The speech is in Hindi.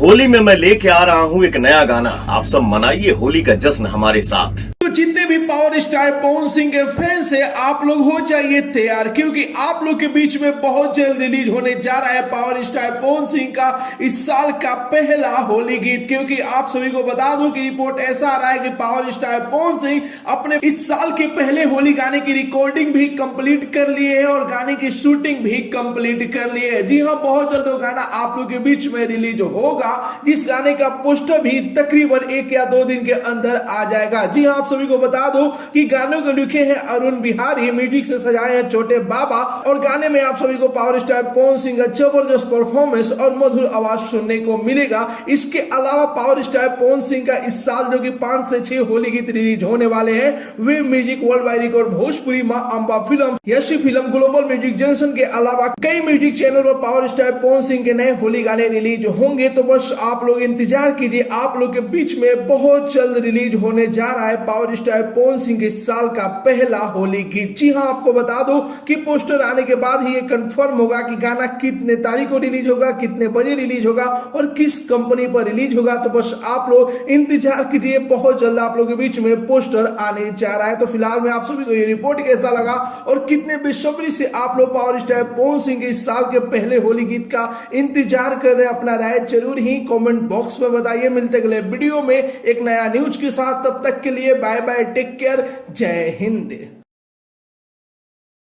होली में मैं लेके आ रहा हूँ एक नया गाना। आप सब मनाइए होली का जश्न हमारे साथ। तो जितने भी पावर स्टार पवन सिंह के फैंस हैं, आप लोग हो जाइए तैयार, क्योंकि आप लोग के बीच में बहुत जल्द रिलीज होने जा रहा है पावर स्टार पवन सिंह का इस साल का पहला होली गीत। क्योंकि आप सभी को बता दूं कि रिपोर्ट ऐसा आ रहा है कि पावर स्टार पवन सिंह अपने इस साल के पहले होली गाने की रिकॉर्डिंग भी कंप्लीट कर लिए है और गाने की शूटिंग भी कंप्लीट कर लिए है। जी हाँ, बहुत जल्द वो गाना आप लोग के बीच में रिलीज होगा, जिस गाने का पोस्टर भी तकरीबन 1 या 2 दिन के अंदर आ जाएगा। जी हाँ, आप सभी को बता दो कि गानों को लिखे हैं अरुण बिहारी, म्यूजिक से सजाए हैं छोटे बाबा, और गाने में आप सभी को पावर स्टार पवन सिंह का जबरदस्त परफॉर्मेंस और मधुर आवाज सुनने को मिलेगा। इसके अलावा पावर स्टार पवन सिंह का इस साल जो कि 5 से 6 होली गीत रिलीज होने वाले हैं, वे music world wide record Bhojpuri, Maa Amba film, Yashi film, global music junction के अलावा कई म्यूजिक चैनल पर पावर स्टार पवन सिंह के नए होली गाने रिलीज होंगे। तो बस आप लोग इंतजार कीजिए, आप लोग के बीच में बहुत जल्द रिलीज होने जा रहा है पावर स्टार पवन सिंह के इस साल का पहला होली गीत। जी हाँ, आपको बता दो कि पोस्टर आने के बाद ही ये कंफर्म होगा कि गाना कितने तारीख को रिलीज होगा, कितने बजे रिलीज होगा और किस कंपनी पर रिलीज होगा। तो बस आप लोग इंतजार कीजिए, बहुत जल्द आप लोगों के बीच में पोस्टर आने जा रहा है। तो फिलहाल मैं आप सभी को ये रिपोर्ट कैसा लगा और कितने बेसब्री से आप लोग पावर स्टार पवन सिंह के इस साल के पहले होली गीत का इंतजार कर रहे हैं, अपना राय जरूर ही कमेंट बॉक्स में बताइए। मिलते अगले वीडियो में एक नया न्यूज के साथ, तब तक के लिए बाय बाय, टेक केयर, जय हिंद।